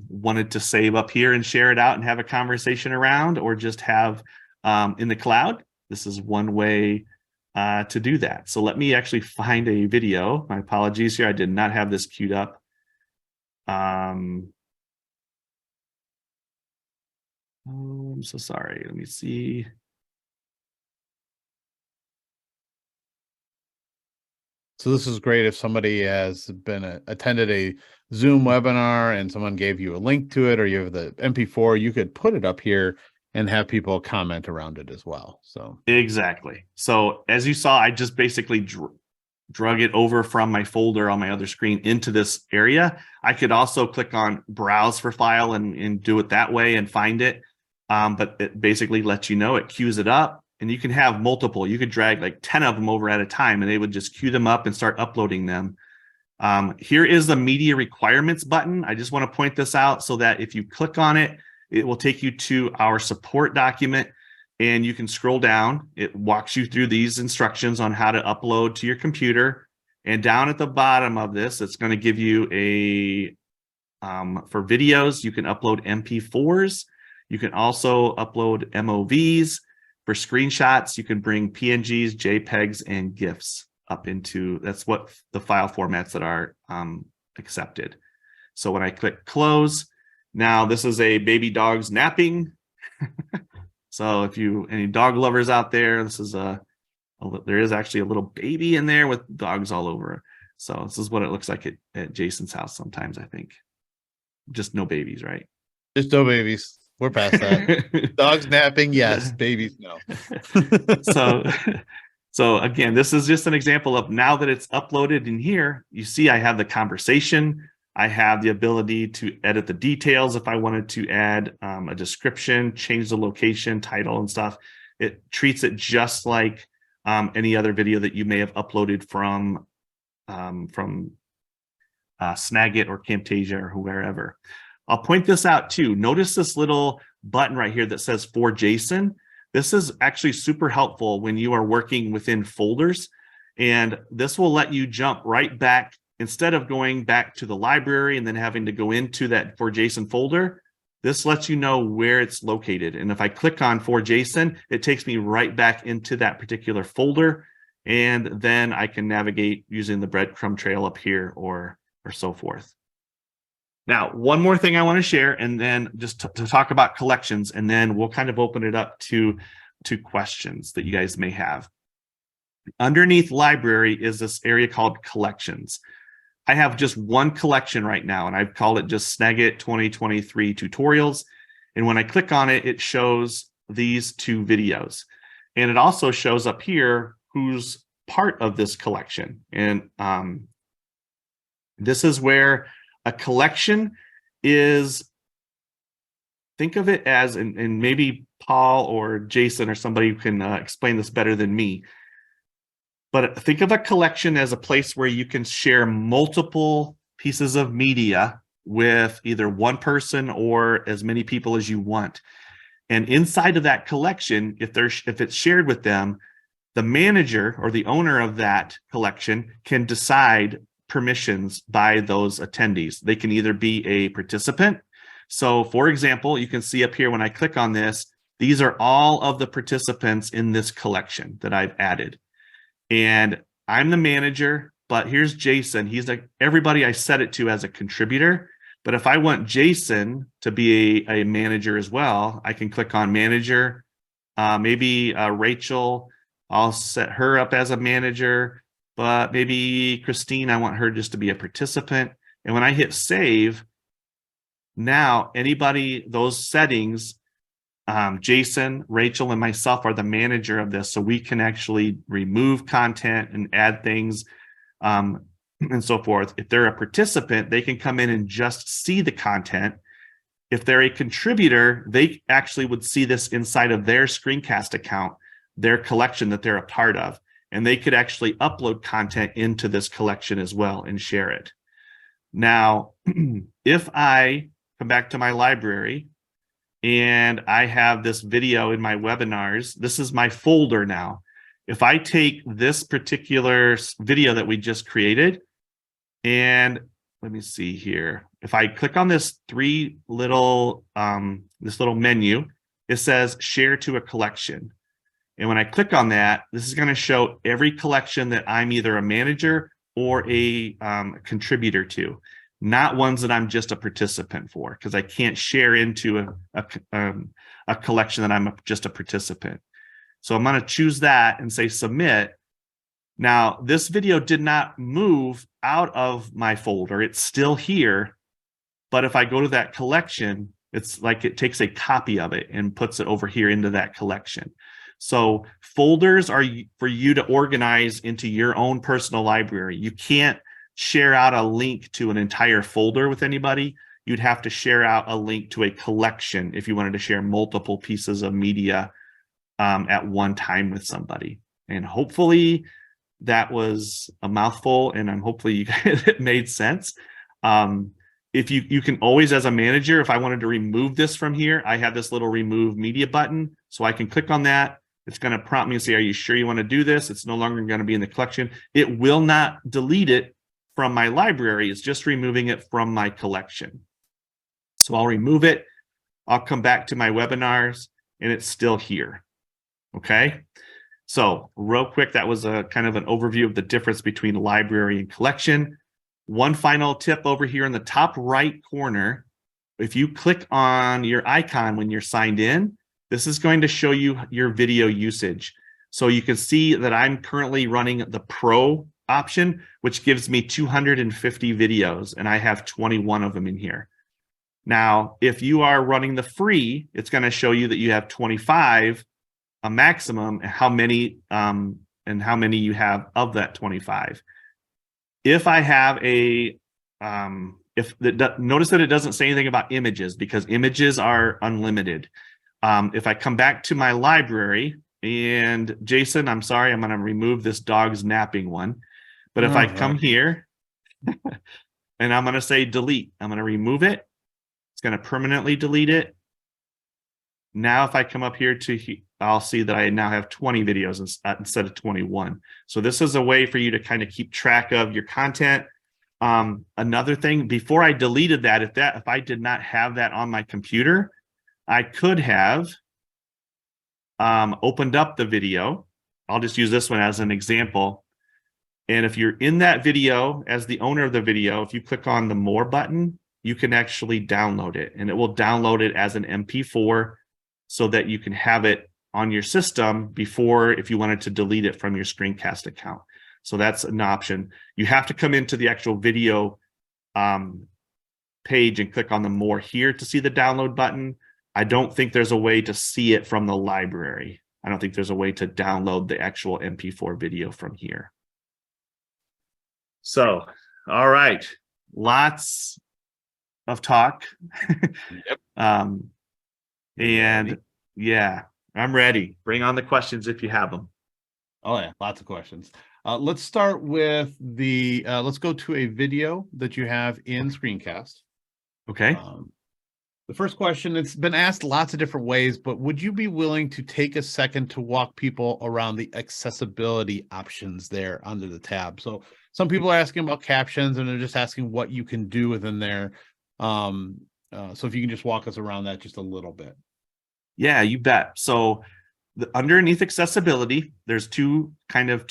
wanted to save up here and share it out and have a conversation around, or just have in the cloud. This is one way to do that. So let me actually find a video. My apologies here. I did not have this queued up. I'm so sorry. Let me see. So this is great if somebody has attended a Zoom webinar and someone gave you a link to it, or you have the MP4, you could put it up here and have people comment around it as well. So exactly. So as you saw, I just basically drug it over from my folder on my other screen into this area. I could also click on browse for file and do it that way and find it. But it basically lets you know, it queues it up, and you can have multiple. You could drag like 10 of them over at a time, and they would just queue them up and start uploading them. Here is the media requirements button. I just want to point this out so that if you click on it, it will take you to our support document, and you can scroll down. It walks you through these instructions on how to upload to your computer. And down at the bottom of this, it's going to give you a, for videos, you can upload MP4s. You can also upload MOVs. For screenshots, you can bring PNGs, JPEGs, and GIFs up into, that's what the file formats that are accepted. So when I click close, now this is a baby dog's napping. So if you, any dog lovers out there, this is there is actually a little baby in there with dogs all over. So this is what it looks like at Jason's house sometimes, I think. Just no babies, right? just no babies. We're past that. Dogs napping, yes. Babies, no. So again, this is just an example of, now that it's uploaded in here, you see I have the conversation. I have the ability to edit the details if I wanted to add a description, change the location, title, and stuff. It treats it just like any other video that you may have uploaded from Snagit or Camtasia or wherever. I'll point this out too. Notice this little button right here that says for Jason. This is actually super helpful when you are working within folders, and this will let you jump right back. Instead of going back to the library and then having to go into that for Jason folder, this lets you know where it's located. And if I click on for Jason, it takes me right back into that particular folder, and then I can navigate using the breadcrumb trail up here or so forth. Now, one more thing I want to share, and then just to talk about collections, and then we'll kind of open it up to questions that you guys may have. Underneath library is this area called collections. I have just one collection right now, and I've called it just Snagit 2023 tutorials. And when I click on it, it shows these two videos. And it also shows up here who's part of this collection. And this is where a collection is, think of it as, and maybe Paul or Jason or somebody who can explain this better than me, but think of a collection as a place where you can share multiple pieces of media with either one person or as many people as you want. And inside of that collection, if it's shared with them, the manager or the owner of that collection can decide permissions by those attendees. They can either be a participant. So for example, you can see up here when I click on this, These are all of the participants in this collection that I've added. And I'm the manager, but here's Jason. He's like everybody I set it to as a contributor. But if I want Jason to be a manager as well, I can click on manager. Maybe Rachel, I'll set her up as a manager, but maybe Christine, I want her just to be a participant. And when I hit save, now anybody, those settings, Jason, Rachel, and myself are the manager of this. So we can actually remove content and add things and so forth. If they're a participant, they can come in and just see the content. If they're a contributor, they actually would see this inside of their screencast account, their collection that they're a part of. And they could actually upload content into this collection as well and share it. Now, if I come back to my library and I have this video in my webinars, this is my folder now. If I take this particular video that we just created, and let me see here. If I click on this this little menu, it says share to a collection. And when I click on that, this is going to show every collection that I'm either a manager or a contributor to, not ones that I'm just a participant for, because I can't share into a collection that I'm just a participant. So I'm going to choose that and say submit. Now, this video did not move out of my folder. It's still here. But if I go to that collection, it's like it takes a copy of it and puts it over here into that collection. So folders are for you to organize into your own personal library. You can't share out a link to an entire folder with anybody. You'd have to share out a link to a collection if you wanted to share multiple pieces of media at one time with somebody. And hopefully that was a mouthful, and hopefully you guys, it made sense. If you can always, as a manager, if I wanted to remove this from here, I have this little remove media button. So I can click on that. It's going to prompt me and say, are you sure you want to do this? It's no longer going to be in the collection. It will not delete it from my library. It's just removing it from my collection. So I'll remove it. I'll come back to my webinars and it's still here. Okay. So real quick, that was a kind of an overview of the difference between library and collection. One final tip over here in the top right corner, if you click on your icon when you're signed in, this is going to show you your video usage. So you can see that I'm currently running the Pro option, which gives me 250 videos, and I have 21 of them in here. Now, if you are running the free, it's going to show you that you have 25, a maximum, and how many you have of that 25. If I have a, notice that it doesn't say anything about images because images are unlimited. If I come back to my library, and Jason, I'm sorry, I'm going to remove this dog's napping one. But if I come here and I'm going to say delete, I'm going to remove it. It's going to permanently delete it. Now, if I come up here I'll see that I now have 20 videos instead of 21. So this is a way for you to kind of keep track of your content. Another thing, before I deleted that, if I did not have that on my computer, I could have opened up the video. I'll just use this one as an example. And if you're in that video as the owner of the video, if you click on the more button, you can actually download it, and it will download it as an MP4 so that you can have it on your system before, if you wanted to delete it from your screencast account. So that's an option. You have to come into the actual video page and click on the more here to see the download button. I don't think there's a way to see it from the library. I don't think there's a way to download the actual MP4 video from here. So, all right, lots of talk. Yep. And yeah, I'm ready. Bring on the questions if you have them. Oh yeah, lots of questions. Let's start with let's go to a video that you have in Screencast. Okay. The first question, it's been asked lots of different ways, but would you be willing to take a second to walk people around the accessibility options there under the tab? So some people are asking about captions, and they're just asking what you can do within there. So if you can just walk us around that just a little bit. Yeah, you bet. So underneath accessibility, there's two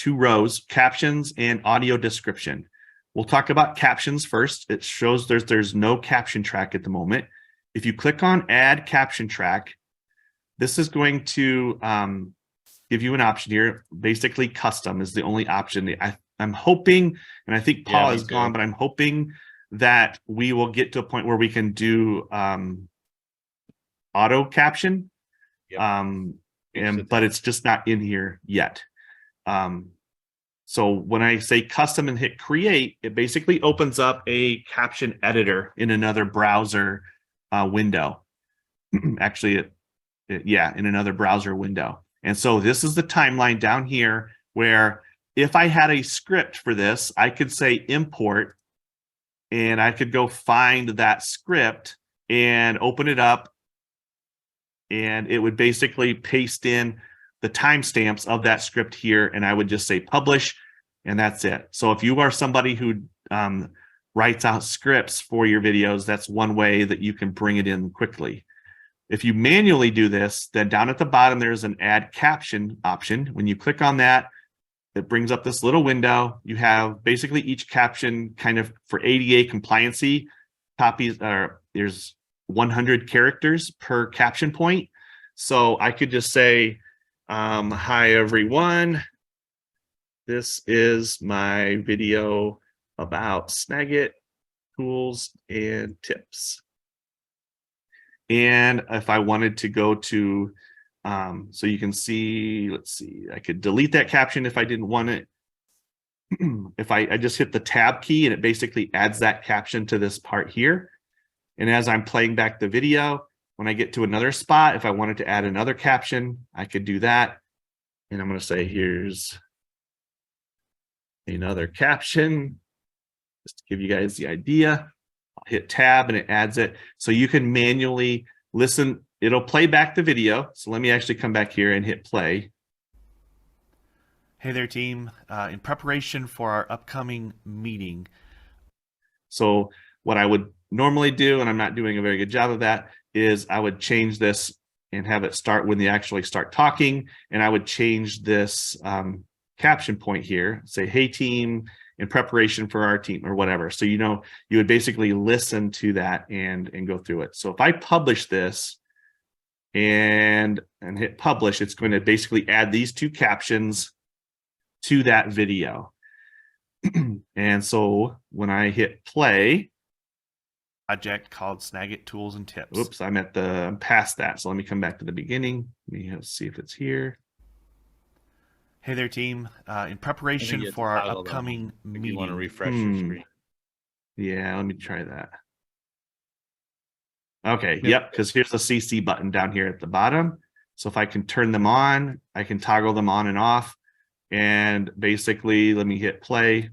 rows, captions and audio description. We'll talk about captions first. It shows there's no caption track at the moment. If you click on add caption track, this is going to give you an option here. Basically, custom is the only option. I'm hoping, and I think Paul is gone, but I'm hoping that we will get to a point where we can do auto caption. Yep. But it's just not in here yet. So when I say custom and hit create, it basically opens up a caption editor in another browser window. Actually, in another browser window. And so this is the timeline down here where if I had a script for this, I could say import, and I could go find that script and open it up, and it would basically paste in the timestamps of that script here, and I would just say publish, and that's it. So if you are somebody who writes out scripts for your videos, that's one way that you can bring it in quickly. If you manually do this, then down at the bottom, there's an add caption option. When you click on that, it brings up this little window. You have basically each caption kind of for ADA compliancy copies, there's 100 characters per caption point. So I could just say, hi everyone, this is my video about Snagit tools and tips. And if I wanted to go to, so you can see, let's see, I could delete that caption if I didn't want it. If I just hit the tab key, and it basically adds that caption to this part here. And as I'm playing back the video, when I get to another spot, if I wanted to add another caption, I could do that. And I'm going to say, here's another caption, just to give you guys the idea. I'll hit tab and it adds it. So you can manually listen. It'll play back the video. So let me actually come back here and hit play. Hey there, team. In preparation for our upcoming meeting. So what I would normally do, and I'm not doing a very good job of that, is I would change this and have it start when they actually start talking. And I would change this caption point here, say, hey team, in preparation for our team, or whatever. So, you would basically listen to that and go through it. So if I publish this and hit publish, it's going to basically add these two captions to that video. And so when I hit play, Project called Snagit Tools and Tips. Oops, I'm past that. So let me come back to the beginning. Let me see if it's here. Hey there, team. In preparation for our upcoming meeting. You want to refresh your screen. Yeah, let me try that. Okay, yep, because here's the CC button down here at the bottom. So if I can turn them on, I can toggle them on and off. And basically, let me hit play.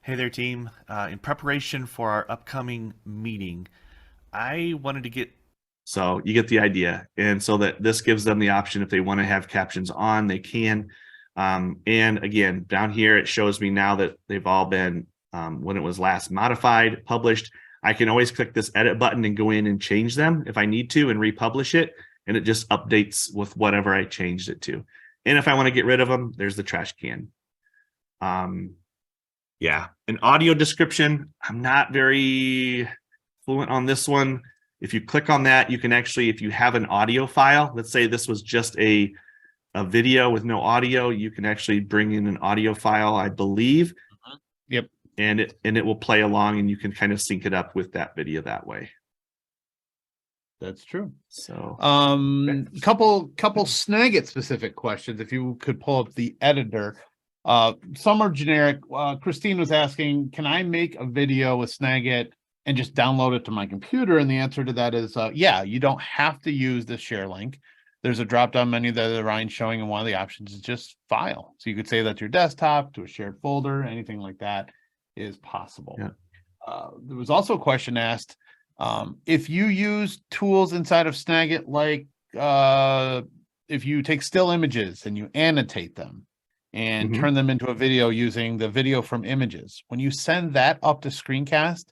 Hey there, team. In preparation for our upcoming meeting, I wanted to get... So you get the idea. And so that this gives them the option, if they want to have captions on, they can. And again, down here, it shows me now that they've all been, when it was last modified, published. I can always click this edit button and go in and change them if I need to and republish it. And it just updates with whatever I changed it to. And if I want to get rid of them, there's the trash can. Yeah, an audio description. I'm not very fluent on this one. If you click on that, you can actually, if you have an audio file, let's say this was just a video with no audio, you can actually bring in an audio file, I believe. Yep. And it will play along, and you can kind of sync it up with that video that way. That's true. So couple Snagit specific questions. If you could pull up the editor. Some are generic. Christine was asking, can I make a video with Snagit and just download it to my computer? And the answer to that is, yeah, you don't have to use the share link. There's a drop-down menu that Ryan's showing, and one of the options is just file. So you could save that to your desktop, to a shared folder, anything like that is possible. Yeah. There was also a question asked, if you use tools inside of Snagit, like if you take still images and you annotate them and turn them into a video using the video from images, when you send that up to Screencast,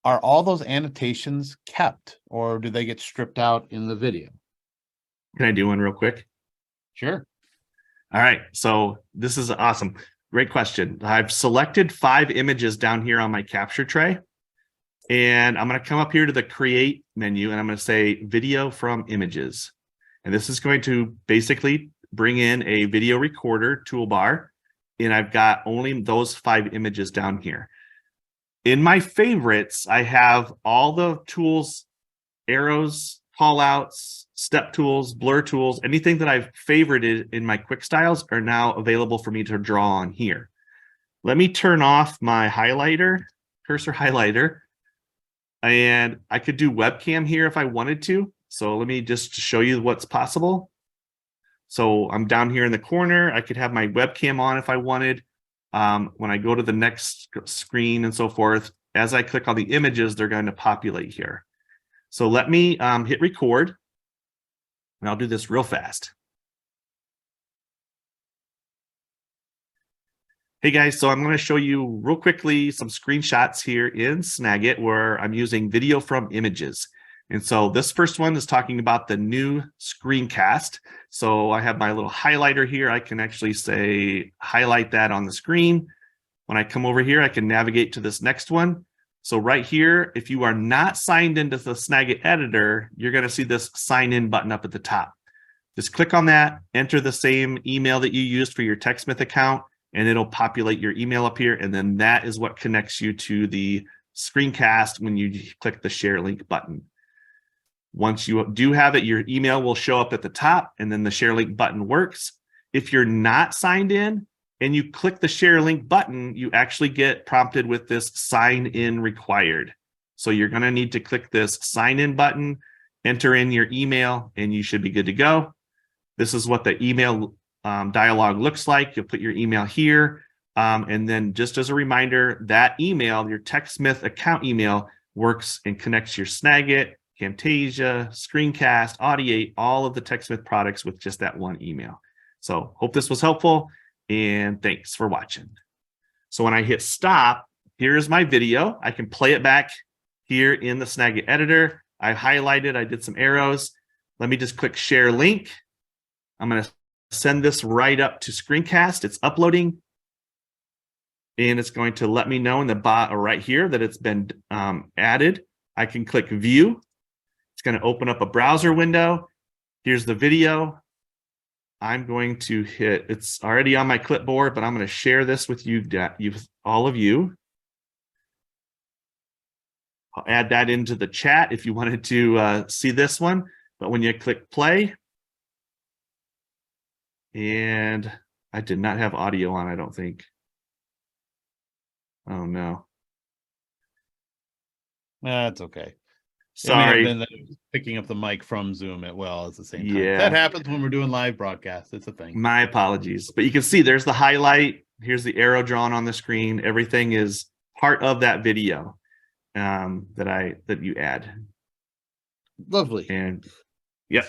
are all those annotations kept, or do they get stripped out in the video? Can I do one real quick? Sure. All right. So this is awesome. Great question. I've selected 5 images down here on my capture tray. And I'm going to come up here to the create menu and I'm going to say video from images. And this is going to basically bring in a video recorder toolbar. And I've got only those 5 images down here. In my favorites, I have all the tools, arrows, call outs, step tools, blur tools, anything that I've favorited in my quick styles are now available for me to draw on here. Let me turn off my highlighter, cursor highlighter, and I could do webcam here if I wanted to. So let me just show you what's possible. So I'm down here in the corner. I could have my webcam on if I wanted. When I go to the next screen and so forth, as I click on the images, they're going to populate here. So let me hit record, and I'll do this real fast. Hey guys, so I'm going to show you real quickly some screenshots here in Snagit where I'm using video from images. And so this first one is talking about the new screencast. So I have my little highlighter here. I can actually say highlight that on the screen. When I come over here, I can navigate to this next one. So right here, if you are not signed into the Snagit editor, you're going to see this sign in button up at the top. Just click on that, enter the same email that you used for your TechSmith account, and it'll populate your email up here. And then that is what connects you to the screencast when you click the share link button. Once you do have it, your email will show up at the top and then the share link button works. If you're not signed in and you click the share link button, you actually get prompted with this sign in required. So you're going to need to click this sign in button, enter in your email, and you should be good to go. This is what the email dialog looks like. You'll put your email here. And then just as a reminder, that email, your TechSmith account email, works and connects your Snagit, Camtasia, Screencast, Audiate, all of the TechSmith products with just that one email. So hope this was helpful and thanks for watching. So when I hit stop, here's my video. I can play it back here in the Snagit editor. I highlighted, I did some arrows. Let me just click share link. I'm going to send this right up to Screencast. It's uploading. And it's going to let me know in the bot right here that it's been added. I can click view. It's going to open up a browser window. Here's the video. I'm going to hit, it's already on my clipboard, but I'm going to share this with you, all of you. I'll add that into the chat if you wanted to see this one. But when you click play, and I did not have audio on, I don't think. Oh no. That's okay. Sorry. It may have been picking up the mic from Zoom at the same time. Yeah. That happens when we're doing live broadcasts. It's a thing. My apologies. But you can see there's the highlight. Here's the arrow drawn on the screen. Everything is part of that video that you add. Lovely. And yep.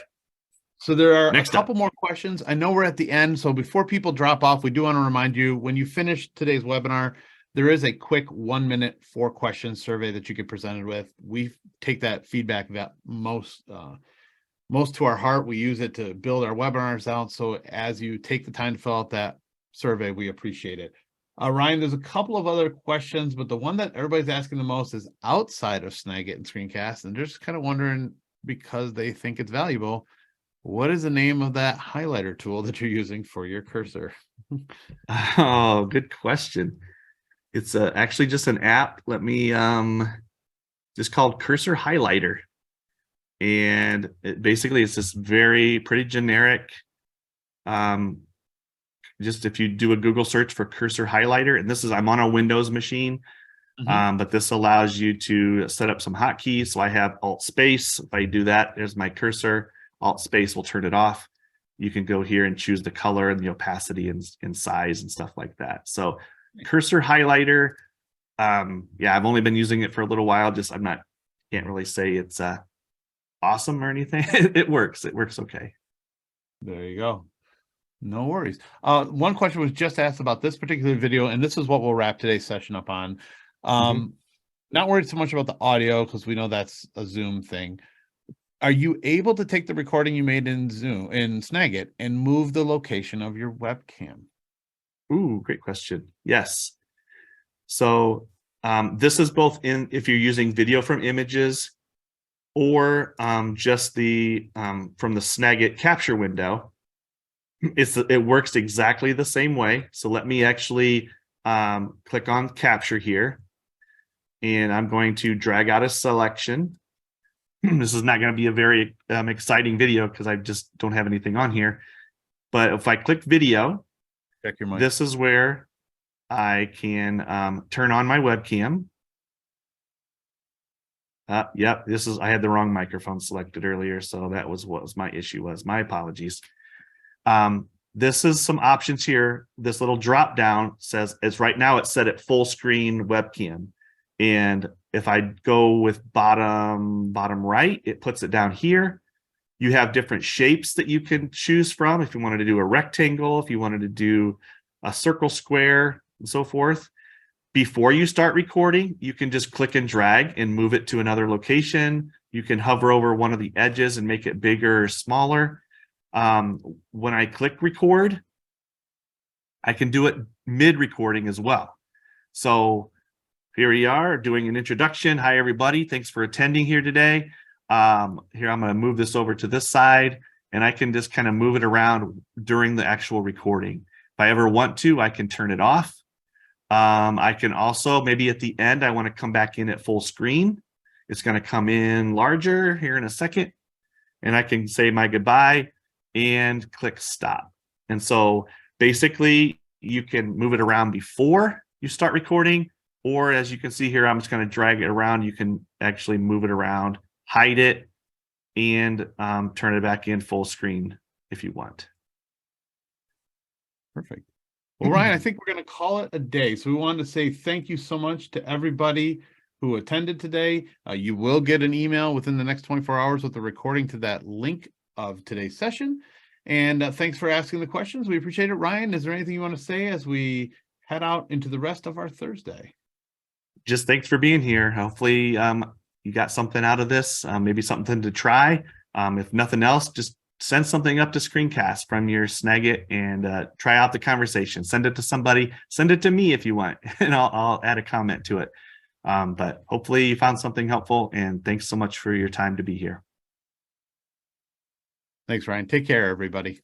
So there are Next a couple more questions. I know we're at the end. So before people drop off, we do want to remind you, when you finish today's webinar, there is a quick 1-minute 4-question survey that you get presented with. We take that feedback that most to our heart. We use it to build our webinars out. So as you take the time to fill out that survey, we appreciate it. Ryan, there's a couple of other questions, but the one that everybody's asking the most is outside of Snagit and Screencast. And they're just kind of wondering, because they think it's valuable, what is the name of that highlighter tool that you're using for your cursor? Oh, good question. It's actually just an app. Let me just called Cursor Highlighter. And basically it's this pretty generic. Just if you do a Google search for Cursor Highlighter, and I'm on a Windows machine, but this allows you to set up some hotkeys. So I have Alt Space. If I do that, there's my cursor. Alt Space will turn it off. You can go here and choose the color and the opacity and size and stuff like that. So Cursor Highlighter, yeah, I've only been using it for a little while. Can't really say it's awesome or anything. It works okay. There you go. No worries. One question was just asked about this particular video, and this is what we'll wrap today's session up on. Not worried so much about the audio because we know that's a Zoom thing. are you able to take the recording you made in Zoom, in Snagit, and move the location of your webcam? Ooh, great question. Yes. So this is both in if you're using video from images or just the from the Snagit capture window. It works exactly the same way. So let me actually click on capture here, and I'm going to drag out a selection. This is not going to be a very exciting video because I just don't have anything on here. But if I click video, Check your mic. this is where I can turn on my webcam. Yep, I had the wrong microphone selected earlier, so that was what my issue was. My apologies. This is some options here. This little drop down says it's right now it's set at full screen webcam. And if I go with bottom right, it puts it down here. You have different shapes that you can choose from. If you wanted to do a rectangle, if you wanted to do a circle, square, and so forth. Before you start recording, you can just click and drag and move it to another location. You can hover over one of the edges and make it bigger or smaller. When I click record, I can do it mid-recording as well. So here we are doing an introduction. Hi, everybody. Thanks for attending here today. Here, I'm going to move this over to this side, and I can just kind of move it around during the actual recording. If I ever want to, I can turn it off. I can also, maybe at the end, I want to come back in at full screen. It's going to come in larger here in a second, and I can say my goodbye and click stop. And so basically, you can move it around before you start recording, or as you can see here, I'm just going to drag it around. You can actually move it around, hide it, and turn it back in full screen if you want. Perfect. Well, Ryan, I think we're going to call it a day. So we wanted to say thank you so much to everybody who attended today. You will get an email within the next 24 hours with a recording to that link of today's session. And thanks for asking the questions. We appreciate it. Ryan, is there anything you want to say as we head out into the rest of our Thursday? Just thanks for being here. Hopefully you got something out of this, maybe something to try. If nothing else, just send something up to Screencast from your Snagit and try out the conversation. Send it to somebody. Send it to me if you want, and I'll add a comment to it. But hopefully you found something helpful, and thanks so much for your time to be here. Thanks, Ryan. Take care, everybody.